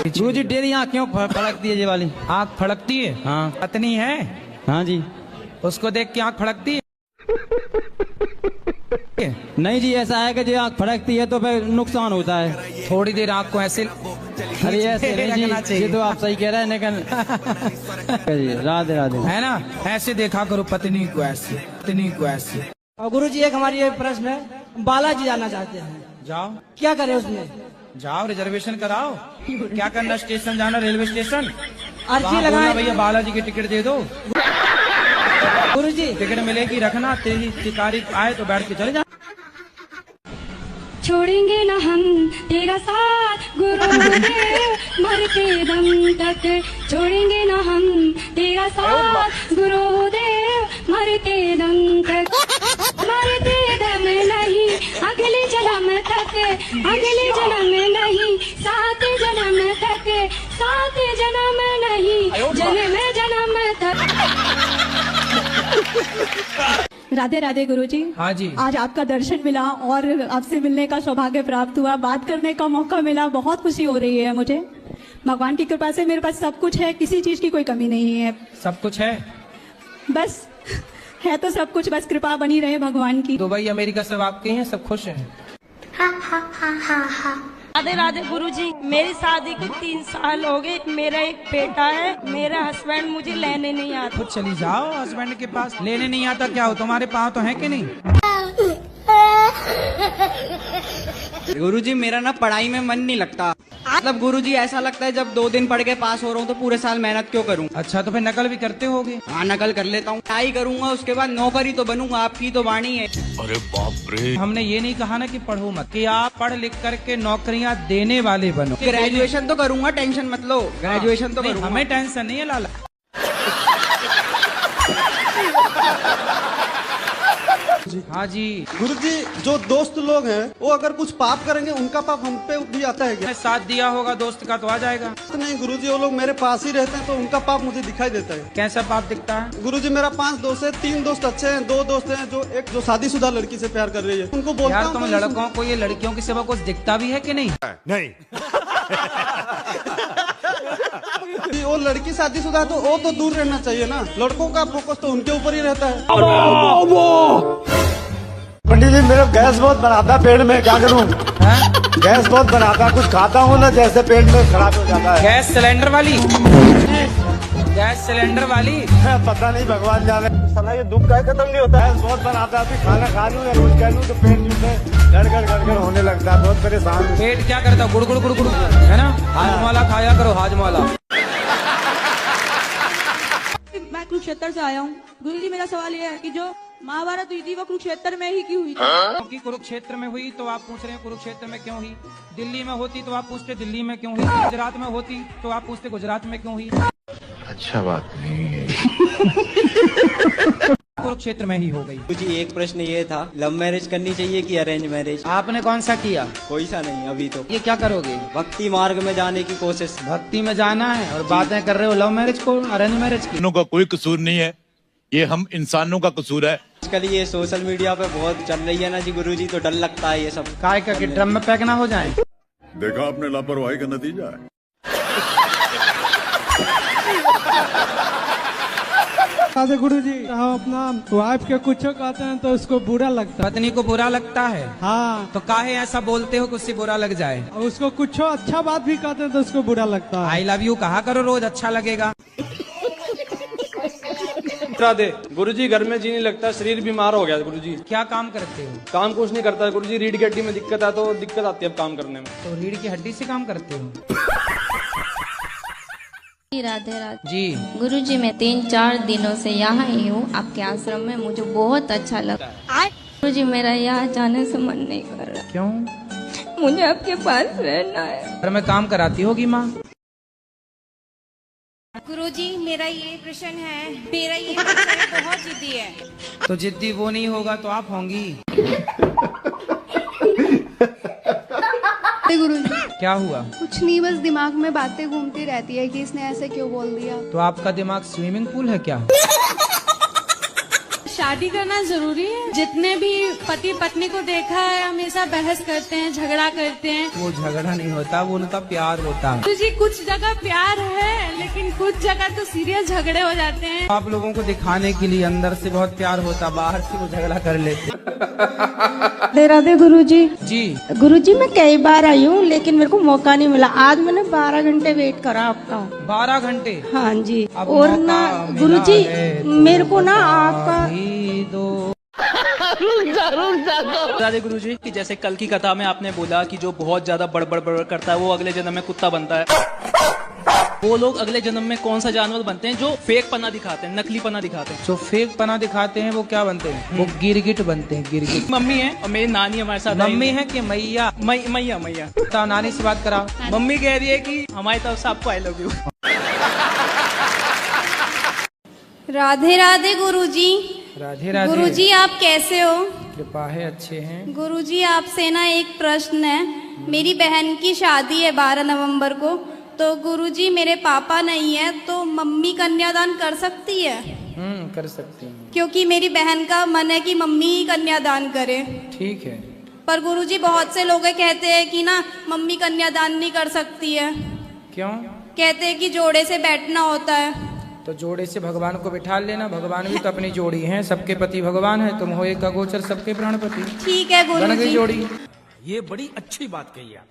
गुरुजी डेली आँख क्यों फड़कती है? ये वाली आँख फड़कती है? हाँ। पत्नी है? हाँ जी। उसको देख के आँख फड़कती है? नहीं जी, ऐसा है कि जो आँख फड़कती है तो फिर नुकसान होता है। थोड़ी देर आँख को ऐसे अरे ऐसे नहीं जी, ये तो आप सही कह रहे हैं, लेकिन राधे राधे है ना, ऐसे देखा करो पत्नी को, ऐसे पत्नी को ऐसे। और गुरुजी एक हमारी ये प्रश्न है, बालाजी जाना चाहते हैं, जाओ। क्या करें उसमें? जाओ, रिजर्वेशन कराओ। क्या करना, स्टेशन जाना, रेलवे स्टेशन, अर्जी लगाए भैया बालाजी की टिकट दे दो। गुरुजी टिकट मिलेगी, रखना, तेरी तारीख आए तो बैठ के चले जा। छोड़ेंगे न हम तेरा साथ गुरुदेव मरते दम तक, छोड़ेंगे न हम तेरा साथ गुरुदेव मरते दम तक, मरते दम नहीं अगले जन्म तक, अगले जन्म नहीं सात जन्म तक, सात जन्म नहीं जन्म जन्म तक। राधे राधे गुरुजी। हाँ जी। आज आपका दर्शन मिला और आपसे मिलने का सौभाग्य प्राप्त हुआ, बात करने का मौका मिला, बहुत खुशी हो रही है मुझे। भगवान की कृपा से मेरे पास सब कुछ है, किसी चीज की कोई कमी नहीं है। सब कुछ है, बस है तो सब कुछ, बस कृपा बनी रहे भगवान की। दुबई अमेरिका सब आपके हैं, सब खुश हैं। राधे राधे गुरुजी, मेरी शादी को 3 साल हो गए, मेरा एक बेटा है, मेरा हस्बैंड मुझे लेने नहीं आता। खुद चली जाओ हस्बैंड के पास, लेने नहीं आता क्या हो, तुम्हारे पाँव तो है कि नहीं? गुरुजी मेरा ना पढ़ाई में मन नहीं लगता, मतलब गुरुजी ऐसा लगता है जब 2 दिन पढ़ के पास हो रहा हूँ तो पूरे साल मेहनत क्यों करूँ। अच्छा, तो फिर नकल भी करते होगे? हाँ, नकल कर लेता हूँ, पढ़ाई करूंगा, उसके बाद नौकरी तो बनूंगा, आपकी तो वाणी है। अरे बाप रे, हमने ये नहीं कहा ना कि पढ़ो मत, कि आप पढ़ लिख करके नौकरियाँ देने वाले बनो। ग्रेजुएशन तो करूंगा, टेंशन मत लो, ग्रेजुएशन तो करूंगा। हमें टेंशन नहीं है लाला। हाँ जी। गुरुजी, जो दोस्त लोग हैं वो अगर कुछ पाप करेंगे उनका पाप हम पे भी आता है क्या? साथ दिया होगा दोस्त का तो आ जाएगा। तो नहीं गुरुजी, वो लोग मेरे पास ही रहते हैं तो उनका पाप मुझे दिखाई देता है। कैसा पाप दिखता है? गुरुजी मेरा 5 दोस्त है, 3 दोस्त अच्छे हैं, 2 दोस्त हैं जो शादीशुदा लड़की से प्यार कर रही है, उनको बोलता हूं तुम लड़कों को ये लड़कियों की सिवा कुछ दिखता भी है कि नहीं? नहीं। वो लड़की शादीशुदा है तो वो तो दूर रहना चाहिए ना, लड़कों का फोकस तो उनके ऊपर ही रहता है। पंडित जी, मेरा गैस बहुत बनाता है पेट में, क्या करूं? गैस बहुत बनाता है, कुछ खाता हूँ ना जैसे पेट में खराब हो जाता है। गैस सिलेंडर वाली? गैस सिलेंडर वाली? पता नहीं, भगवान जाने। साला ये दुख का खत्म नहीं होता है, गैस बहुत बनाता है, अभी खाना खा लूं या कुछ कर लूं तो पेट में गड़गड़ होने लगता है, बहुत परेशान। पेट क्या करता है? गुड़ गुड़ गुड़ गुड़, है ना? हाजमाला खाया करो, हाजमाला। मैं कुरुक्षेत्र से आया हूँ गुरुजी, मेरा सवाल ये है कि जो महाभारत हुई थी वो कुरुक्षेत्र में ही क्यों हुई थी? क्योंकि कुरुक्षेत्र में हुई तो आप पूछ रहे हैं कुरुक्षेत्र में क्यों हुई। दिल्ली में होती तो आप पूछते दिल्ली में क्यों हुई। गुजरात में होती तो आप पूछते गुजरात में क्यों हुई। अच्छा बात नहीं है। कुरुक्षेत्र में ही हो गई। जी एक प्रश्न ये था, लव मैरिज करनी चाहिए कि अरेंज मैरिज? आपने कौन सा किया? कोई सा नहीं अभी तो। ये क्या करोगे? भक्ति मार्ग में जाने की कोशिश। भक्ति में जाना है और बातें कर रहे हो लव मैरिज को, अरेंज मैरिज की। का कोई कसूर नहीं है, ये हम इंसानों का कसूर है। आजकल ये सोशल मीडिया पे बहुत चल रही है ना जी गुरुजी, तो डर लगता है ये सब। काय का कि ड्रम में पैक ना हो जाए। देखा आपने लापरवाही का नतीजा है। गुरुजी, हम अपना वाइफ के कुछ कहते हैं तो उसको बुरा लगता है। पत्नी को बुरा लगता है? हाँ। तो काहे ऐसा बोलते हो कि उससे बुरा लग जाए? और उसको कुछ अच्छा बात भी कहते हैं तो उसको बुरा लगता है। आई लव यू कहा करो रोज, अच्छा लगेगा। राधे गुरुजी, घर में जी नहीं लगता, शरीर बीमार हो गया गुरुजी। क्या काम करते हो? काम कुछ नहीं करता गुरुजी, रीढ़ की हड्डी में दिक्कत है तो दिक्कत आती है अब काम करने में। तो रीढ़ की हड्डी से काम करते हो? राधे राधे जी। गुरुजी, मैं 3-4 दिनों से यहाँ ही हूँ आपके आश्रम में, मुझे बहुत अच्छा लगा। गुरुजी, मेरा यहाँ जाने से मन नहीं कर रहा। क्यों? मुझे आपके पास रहना है। घर में काम कराती होगी माँ। गुरुजी मेरा ये प्रश्न है, मेरा ये बच्चा बहुत जिद्दी है। तो जिद्दी वो नहीं होगा तो आप होंगी। गुरुजी क्या हुआ? कुछ नहीं, बस दिमाग में बातें घूमती रहती है कि इसने ऐसे क्यों बोल दिया। तो आपका दिमाग स्विमिंग पूल है क्या? शादी करना जरूरी है? जितने भी पति पत्नी को देखा है हमेशा बहस करते हैं, झगड़ा करते हैं। वो झगड़ा नहीं होता, वो उनका प्यार होता है। तो जी कुछ जगह प्यार है लेकिन कुछ जगह तो सीरियस झगड़े हो जाते हैं। आप लोगों को दिखाने के लिए अंदर से बहुत प्यार होता, बाहर से वो झगड़ा कर लेते। राधे राधे गुरुजी। जी गुरुजी मैं कई बार आई हूँ लेकिन मेरे को मौका नहीं मिला। आज मैंने 12 घंटे वेट करा आपका। 12 घंटे? हाँ जी। और ना गुरुजी मेरे को ना आपका राधे गुरुजी कि जैसे कल की कथा में आपने बोला कि जो बहुत ज्यादा बड़बड़ करता है वो अगले जन्म में कुत्ता बनता है। वो लोग अगले जन्म में कौन सा जानवर बनते हैं जो फेक पना दिखाते हैं, नकली पना दिखाते हैं? जो फेक पना दिखाते हैं वो क्या बनते हैं? वो गिरगिट बनते हैं। गिरगिट। मम्मी है और मेरी नानी हमारे साथ। मम्मी है कि मैया? मैया। तो नानी से बात कराओ। मम्मी कह रही है कि हमारी तरफ से आपको I love you. Radhe Radhe गुरुजी। राधे राधे। गुरुजी आप कैसे हो? कृपा है, अच्छे हैं। गुरुजी आपसे ना एक प्रश्न है। मेरी बहन की शादी है 12 नवंबर को, तो गुरुजी मेरे पापा नहीं है तो मम्मी कन्यादान कर सकती है? कर सकती हैं। क्योंकि मेरी बहन का मन है कि मम्मी ही कन्यादान करे। ठीक है। पर गुरुजी बहुत से लोग कहते हैं कि ना मम्मी कन्यादान नहीं कर सकती है। क्यों? कहते हैं कि जोड़े से बैठना होता है। तो जोड़े से भगवान को बिठा लेना। भगवान भी तो अपनी जोड़ी हैं, सबके पति भगवान है। तुम हो एक अगोचर सबके प्राणपति। ठीक है गुरुजी। बन गई जोड़ी। ये बड़ी अच्छी बात कही आप।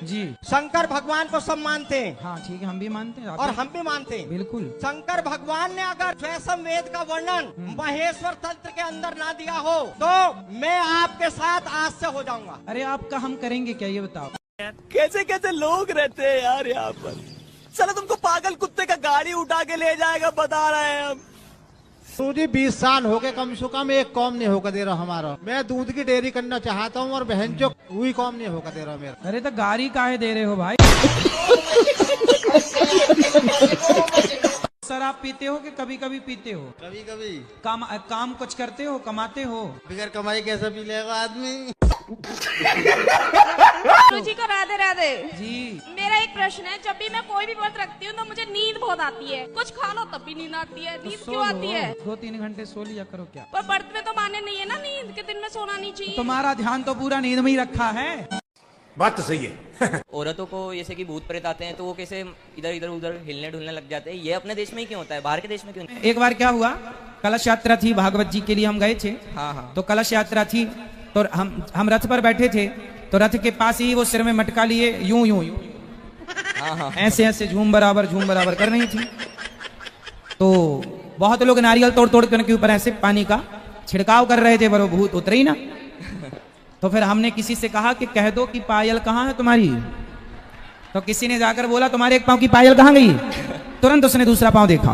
जी शंकर भगवान को सब मानते हैं। हाँ ठीक है, हम भी मानते हैं। और हम भी मानते हैं। बिल्कुल। शंकर भगवान ने अगर स्वयं वेद का वर्णन महेश्वर तंत्र के अंदर ना दिया हो तो मैं आपके साथ आज से हो जाऊंगा। अरे आपका हम करेंगे क्या, ये बताओ। कैसे कैसे लोग रहते हैं यार यहाँ पर। चलो तुमको पागल कुत्ते का गाड़ी उठा के ले जाएगा, बता रहे हैं हम। जी 20 साल हो गए कम से कम एक कॉम नहीं होकर दे रहा हमारा। मैं दूध की डेयरी करना चाहता हूँ और बहन जो वही कॉम नहीं होकर दे रहा मेरा। अरे तो गाड़ी काहे दे रहे हो भाई? सर आप पीते हो कि कभी कभी पीते हो? कभी कभी। काम कुछ करते हो, कमाते हो? बगैर कमाई कैसे पी लेगा आदमी? गुरुजी को राधे राधे। जी मेरा एक प्रश्न है, जब भी मैं कोई भी व्रत रखती हूँ तो मुझे नींद बहुत आती है। कुछ खा लो तब भी नींद आती है। नींद क्यों आती है? 2-3 घंटे सो लिया करो। क्या पर व्रत में तो माने नहीं है ना नींद के, दिन में सोना नहीं चाहिए। तुम्हारा ध्यान तो पूरा नींद में ही रखा है। बात तो सही है। औरतों को जैसे कि भूत प्रेत आते हैं तो वो कैसे इधर इधर उधर हिलने डुलने लग जाते हैं। ये अपने देश में ही क्यों होता है, बाहर के देश में क्यों नहीं? एक बार क्या हुआ, कलश यात्रा थी, भागवत जी के लिए हम गए थे। हाँ। तो कलश यात्रा थी तो हम रथ पर बैठे थे, तो रथ के पास ही वो सिर में मटका लिए यूं यूं यूं हाँ। ऐसे ऐसे झूम बराबर कर रही थी। तो बहुत लोग नारियल तोड़ तोड़ के उनके ऊपर ऐसे पानी का छिड़काव कर रहे थे, पर वो भूत उतरे ही ना। तो फिर हमने किसी से कहा कि कह दो कि पायल कहाँ है तुम्हारी। तो किसी ने जाकर बोला तुम्हारे एक पांव की पायल कहाँ गई। तुरंत उसने दूसरा पांव देखा।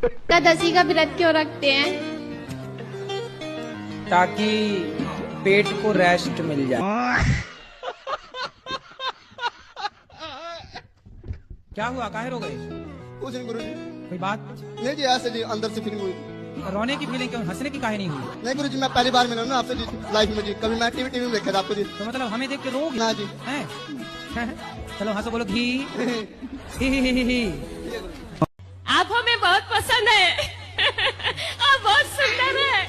एकादशी का व्रत क्यों रखते हैं? ताकि पेट को रेस्ट मिल जाए। क्या हुआ, काहे रो गए? कुछ नहीं गुरुजी। कोई बात नहीं जी, ऐसे जी अंदर से फीलिंग हुई। रोने की फीलिंग क्यों, हंसने की काहे नहीं हुई? नहीं गुरुजी, मैं पहली बार मिला ना आपसे जी लाइफ में जी। कभी मैं टीवी में देखा था आपको जी। तो मतलब हमें देख के रोगे? ना जी। चलो हंसो, बोलो घी। आप हमें बहुत पसंद है। आप बहुत सुंदर है।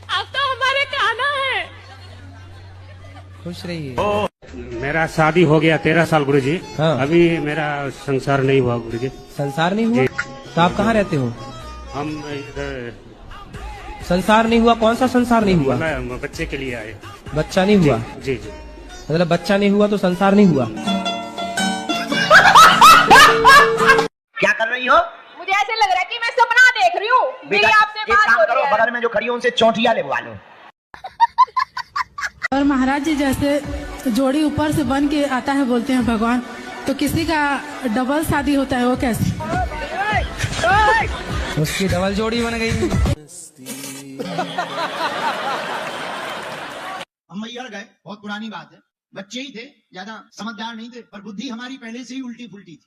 आप तो हमारे कान्हा है। खुश रहिए। मेरा शादी हो गया 13 साल गुरुजी। हाँ। अभी मेरा संसार नहीं हुआ गुरुजी। संसार नहीं हुआ? तो आप कहाँ रहते हो? हम इधर। संसार नहीं हुआ? कौन सा संसार नहीं हुआ? बच्चे के लिए आए। बच्चा नहीं हुआ? जी। मतलब बच्चा नहीं हुआ तो संसार नहीं हुआ। क्या कर रही हो? मुझे ऐसे लग रहा है कि मैं सपना देख रही हूँ। मेरी आपसे बात हो रही है। बगल में जो खड़ी हो उनसे चौंटिया लगवा लो। और महाराज जी जैसे जोड़ी ऊपर से बन के आता है बोलते हैं भगवान, तो किसी का डबल शादी होता है वो कैसे? उसकी डबल जोड़ी बन गई। मैहर गए, बहुत पुरानी बात है, बच्चे ही थे, ज्यादा समझदार नहीं थे, पर बुद्धि हमारी पहले से ही उल्टी फुल्टी थी।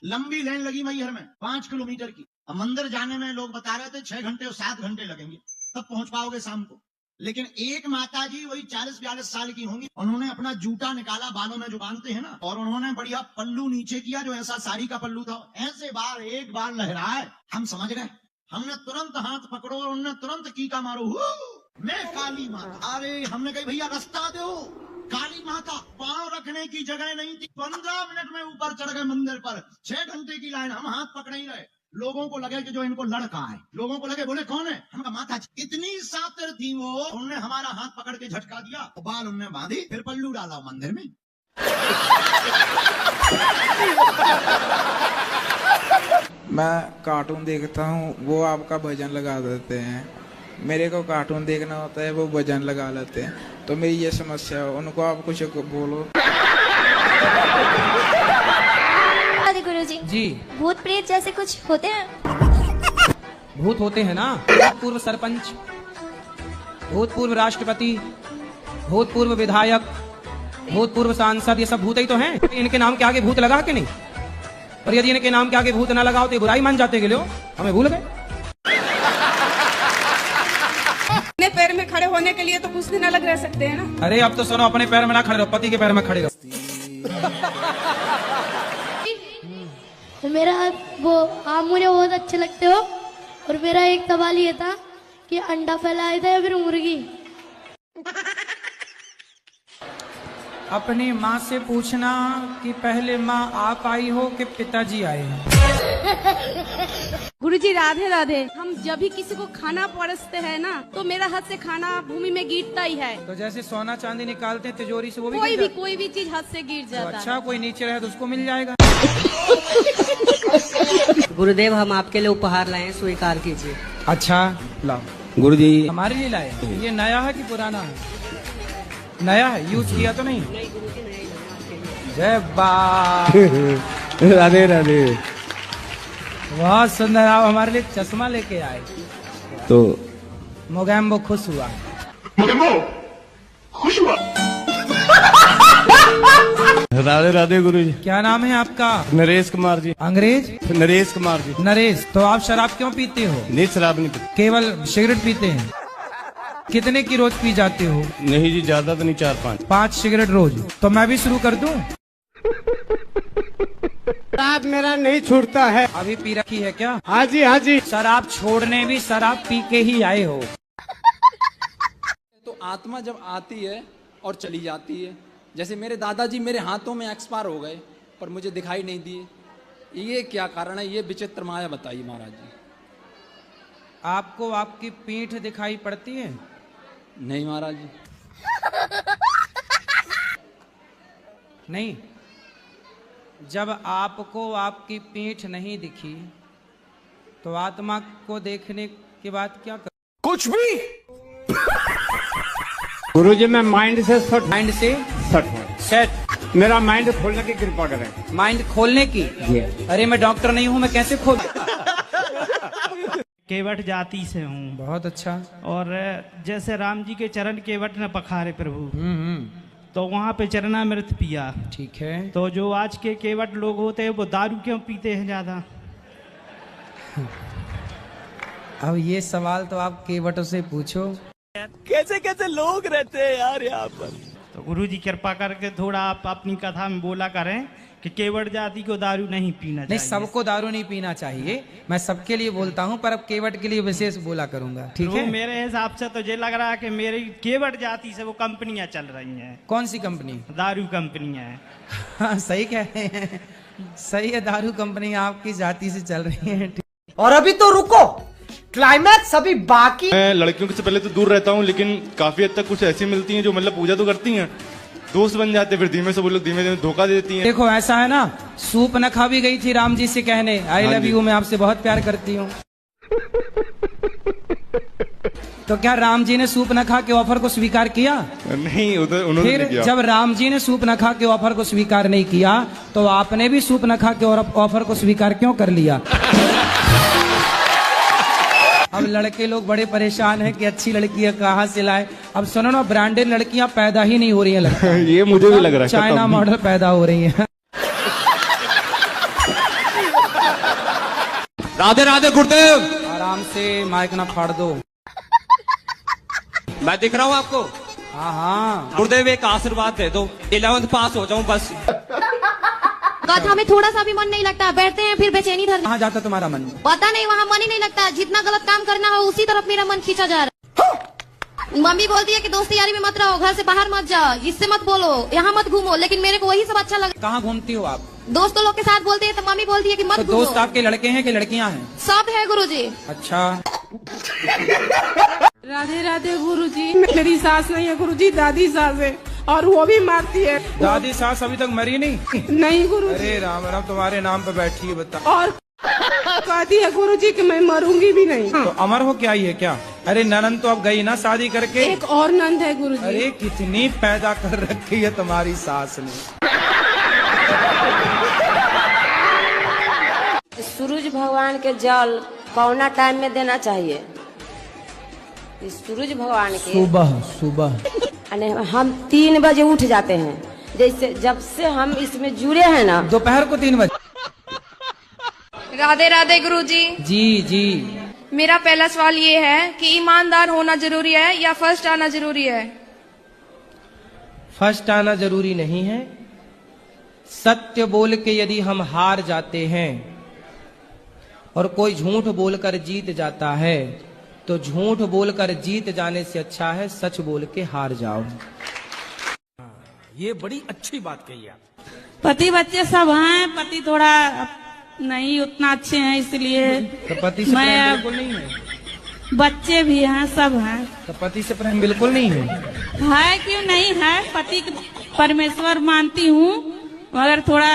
लंबी लाइन लगी मैहर में 5 किलोमीटर की। अब मंदिर जाने में लोग बता रहे थे 6 घंटे और 7 घंटे लगेंगे, तब पहुंच पाओगे शाम को। लेकिन एक माता जी वही 40-42 साल की होंगी, उन्होंने अपना जूता निकाला बालों में जो बांधते हैं ना, और उन्होंने बढ़िया पल्लू नीचे किया, जो ऐसा साड़ी का पल्लू था, ऐसे बार एक बार लहराए, हम समझ गए। हमने तुरंत हाथ पकड़ो और उन्होंने तुरंत कीका मारो, मैं काली माता। अरे हमने कही भैया रास्ता दो, काली माता। पांव रखने की जगह नहीं थी। 15 मिनट में ऊपर चढ़ गए मंदिर पर। 6 घंटे की लाइन, हम हाथ पकड़ ही रहे। लोगों को लगे कि जो इनको लड़का है, लोगों को लगे, बोले कौन है, हम कहा माता जी। इतनी सातिर थी वो, उन्होंने हमारा हाथ पकड़ के झटका दिया, बाल उन्होंने बांधी, फिर पल्लू डाला मंदिर में। मैं कार्टून देखता हूँ, वो आपका भजन लगा देते हैं। मेरे को कार्टून देखना होता है, वो भजन लगा लेते हैं। तो मेरी ये समस्या है, उनको आप कुछ बोलो। गुरुजी जी, भूत प्रेत जैसे कुछ होते हैं? भूत होते हैं ना, भूतपूर्व सरपंच, भूतपूर्व राष्ट्रपति, भूतपूर्व विधायक, भूतपूर्व सांसद, ये सब भूत ही तो हैं। इनके नाम के आगे भूत लगा के नहीं, और यदि इनके नाम के आगे भूत ना लगाओ तो ये बुराई मान जाते, लो हमें भूल गए। अपने पैर में खड़े होने के लिए तो कुछ दिन अलग रह सकते हैं ना। अरे अब तो सुनो, अपने पैर में ना खड़े रहो, पति के पैर में खड़े रहो। मेरा वो आप मुझे बहुत अच्छे लगते हो, और मेरा एक सवाल ये था कि अंडा फैलाया था या फिर मुर्गी? अपनी माँ से पूछना कि पहले माँ आप आई हो कि पिताजी आए हैं। गुरुजी राधे राधे। हम जब भी किसी को खाना परोसते हैं ना, तो मेरा हाथ से खाना भूमि में गिरता ही है। तो जैसे सोना चांदी निकालते हैं तिजोरी से, वो भी कोई भी चीज हाथ से गिर जाता है। अच्छा, कोई नीचे रहे तो उसको मिल जाएगा। गुरुदेव, हम आपके लिए उपहार लाए हैं, स्वीकार कीजिए। अच्छा लाओ। गुरुजी हमारे लिए लाए? ये नया है कि पुराना है? नया है, यूज किया तो नहीं? जय बा। राधे राधे। बहुत सुंदर। आप हमारे लिए चश्मा लेके आए तो मोगैम्बो खुश हुआ। राधे राधे गुरुजी। क्या नाम है आपका? नरेश कुमार जी। अंग्रेज? नरेश कुमार जी। नरेश, तो आप शराब क्यों पीते हो? नहीं, शराब नहीं पीते, केवल सिगरेट पीते हैं। कितने की रोज पी जाते हो? नहीं जी, ज्यादा तो नहीं, 4-5। 5 सिगरेट रोज? तो मैं भी शुरू कर दूं? शराब मेरा नहीं छूटता है। अभी पी रखी है क्या? हाँ जी, हाँ जी। शराब छोड़ने भी शराब पी के ही आए हो। तो आत्मा जब आती है और चली जाती है, जैसे मेरे दादाजी मेरे हाथों में एक्सपायर हो गए पर मुझे दिखाई नहीं दिए, ये क्या कारण है? ये विचित्र माया बताइए महाराज जी। आपको आपकी पीठ दिखाई पड़ती है? नहीं महाराज जी। नहीं, जब आपको आपकी पीठ नहीं दिखी तो आत्मा को देखने के बाद क्या कर? कुछ भी। गुरुजी मैं माइंड से सेट मेरा माइंड खोलने की कृपा करें। माइंड खोलने की? अरे मैं डॉक्टर नहीं हूँ, मैं कैसे खोल? केवट जाति से हूँ। बहुत अच्छा। और जैसे राम जी के चरण केवट न पखारे प्रभु, तो वहाँ पे चरणामृत पिया। ठीक है। तो जो आज के केवट लोग होते हैं वो दारू क्यों पीते हैं ज्यादा? अब ये सवाल तो आप केवटों से पूछो। कैसे कैसे लोग रहते हैं यार यहाँ पर। तो गुरु जी कृपा करके थोड़ा आप अपनी कथा में बोला करें कि केवट जाति को दारू नहीं पीना चाहिए। नहीं, सबको दारू नहीं पीना चाहिए, मैं सबके लिए बोलता हूँ, पर अब केवट के लिए विशेष बोला करूंगा। ठीक है। मेरे हिसाब से तो ये लग रहा है कि मेरी केवट जाति से वो कंपनियां चल रही हैं। कौन सी कंपनी? दारू कंपनियां हैं। हाँ, सही कह रहे हैं, सही है, दारू कंपनी आपकी जाति से चल रही है। और अभी तो रुको, क्लाइमैक्स अभी बाकी। मैं लड़कियों से पहले तो दूर रहता हूँ, लेकिन काफी हद तक कुछ ऐसी मिलती हैं जो मतलब पूजा तो करती हैं, दोस्त बन जाते, फिर धीमे से वो लोग धीमे धीमे धोखा दे देती हैं। देखो ऐसा है ना, सूपनखा भी गई थी राम जी से कहने, आई लव यू, मैं आपसे बहुत प्यार करती हूँ। तो क्या राम जी ने सूपनखा के ऑफर को स्वीकार किया? नहीं, उन्होंने फिर किया। जब राम जी ने सूपनखा के ऑफर को स्वीकार नहीं किया तो आपने भी सूपनखा के ऑफर को स्वीकार क्यों कर लिया? अब लड़के लोग बड़े परेशान हैं कि अच्छी लड़कियां कहाँ से लाए। अब सुनो ना, ब्रांडेड लड़कियां पैदा ही नहीं हो रही हैं लगता है। ये मुझे भी लग रहा है, चाइना मॉडल पैदा हो रही हैं। राधे राधे गुरुदेव। आराम से, माइक ना फाड़ दो। मैं दिख रहा हूँ आपको? हाँ हाँ। गुरुदेव एक आशीर्वाद दे दो, 11th पास हो जाऊं बस। कथा में थोड़ा सा भी मन नहीं लगता, बैठते हैं फिर बेचैनी धर। कहाँ जाता तुम्हारा मन? पता नहीं, वहाँ मन ही नहीं लगता। जितना गलत काम करना हो उसी तरफ मेरा मन खींचा जा रहा है। मम्मी बोलती है कि दोस्ती यारी में मत रहो, घर से बाहर मत जाओ, इससे मत बोलो, यहाँ मत घूमो, लेकिन मेरे को वही सब अच्छा लगा। कहाँ घूमती हो आप? दोस्तों लोग के साथ बोलते हैं तो मम्मी बोलती है कि मत तो घूमो। दोस्त आपके लड़के हैं कि लड़कियां हैं? सब है गुरुजी। अच्छा। राधे राधे गुरुजी। मेरी सास नहीं है गुरुजी, दादी सास है और वो भी मारती है। दादी सास अभी तक मरी नहीं? नहीं गुरुजी। अरे राम राम, तुम्हारे नाम पे बैठी है बता। और कहती है गुरुजी कि मैं मरूंगी भी नहीं। तो अमर हो क्या ये क्या? अरे ननंद तो अब गई ना शादी करके। एक और नंद है गुरुजी। अरे कितनी पैदा कर रखी है तुम्हारी सास ने। सूरज भगवान के जल कौना टाइम में देना चाहिए? इस सूरज भगवान के सुबह हम 3 बजे उठ जाते हैं। जैसे जब से हम इसमें जुड़े हैं ना, दोपहर को 3 बजे। राधे राधे गुरुजी। जी जी। मेरा पहला सवाल ये है कि ईमानदार होना जरूरी है या फर्स्ट आना जरूरी है? फर्स्ट आना जरूरी नहीं है। सत्य बोल के यदि हम हार जाते हैं और कोई झूठ बोलकर जीत जाता है, तो झूठ बोलकर जीत जाने से अच्छा है सच बोल के हार जाओ। ये बड़ी अच्छी बात कही आप। पति बच्चे सब हैं, पति थोड़ा नहीं उतना अच्छे हैं, इसलिए तो पति से प्रेम बिल्कुल नहीं है? बच्चे भी हैं, सब हैं। तो पति से प्रेम बिल्कुल नहीं है? है क्यों नहीं है, पति परमेश्वर मानती हूँ, मगर थोड़ा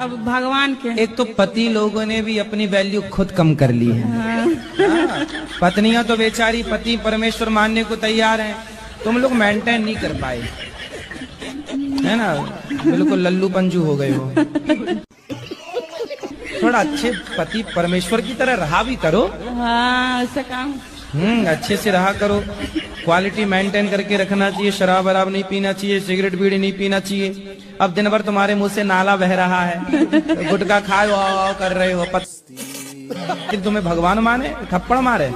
अब भगवान के। एक तो पति लोगों ने भी अपनी वैल्यू खुद कम कर ली है। हाँ। पत्नियां तो बेचारी पति परमेश्वर मानने को तैयार हैं, तुम लोग मेंटेन नहीं कर पाए, है ना? बिल्कुल लल्लू पंजू हो गए हो। थोड़ा अच्छे पति परमेश्वर की तरह रहा भी करो। हाँ, ऐसा काम। अच्छे से रहा करो, क्वालिटी मेंटेन करके रखना चाहिए। शराब वराब नहीं पीना चाहिए, सिगरेट बीड़ी नहीं पीना चाहिए। अब दिन भर तुम्हारे मुंह से नाला बह रहा है, गुटखा खाए वाह कर रहे हो, फिर तुम्हें भगवान माने थप्पड़ मारे।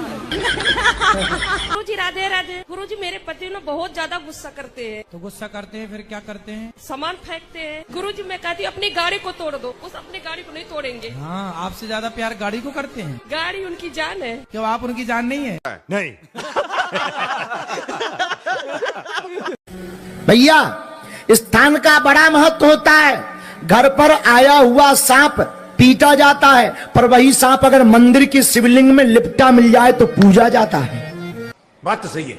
गुरुजी राधे राधे। गुरुजी मेरे पति ने बहुत ज्यादा गुस्सा करते हैं। तो गुस्सा करते हैं फिर क्या करते हैं? सामान फेंकते हैं। गुरुजी मैं कहती हूँ अपनी गाड़ी को तोड़ दो, उस अपनी गाड़ी को नहीं तोड़ेंगे। हाँ, आपसे ज्यादा प्यार गाड़ी को करते हैं। गाड़ी उनकी जान है। क्यों आप उनकी जान नहीं है? नहीं। भैया, स्थान का बड़ा महत्व होता है। घर पर आया हुआ सांप पीटा जाता है, पर वही सांप अगर मंदिर की शिवलिंग में लिपटा मिल जाए तो पूजा जाता है। बात तो सही है।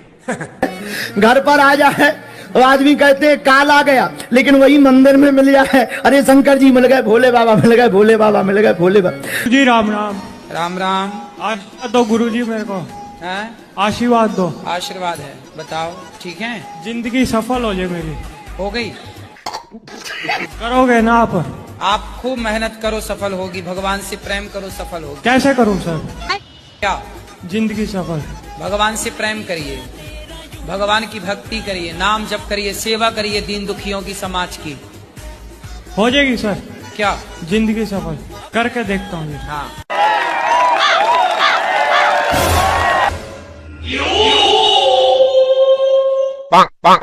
घर पर आ जाए तो आदमी कहते हैं काल आ गया, लेकिन वही मंदिर में मिल जाए, अरे शंकर जी मिल गए, भोले बाबा मिल गए, भोले बाबा मिल गए, भोले बाबा। जी राम राम। राम राम। आशीर्वाद दो गुरुजी मेरे को। है? आशीर्वाद दो। आशीर्वाद है, बताओ ठीक है? जिंदगी सफल हो जाए मेरी। हो गई? करोगे ना आप? आप खूब मेहनत करो, सफल होगी। भगवान से प्रेम करो, सफल होगी। कैसे करूं सर? क्या? जिंदगी सफल। भगवान से प्रेम करिए, भगवान की भक्ति करिए, नाम जप करिए, सेवा करिए दीन दुखियों की, समाज की। हो जाएगी सर। क्या? जिंदगी सफल करके देखता हूँ। हाँ। Bonk, bonk.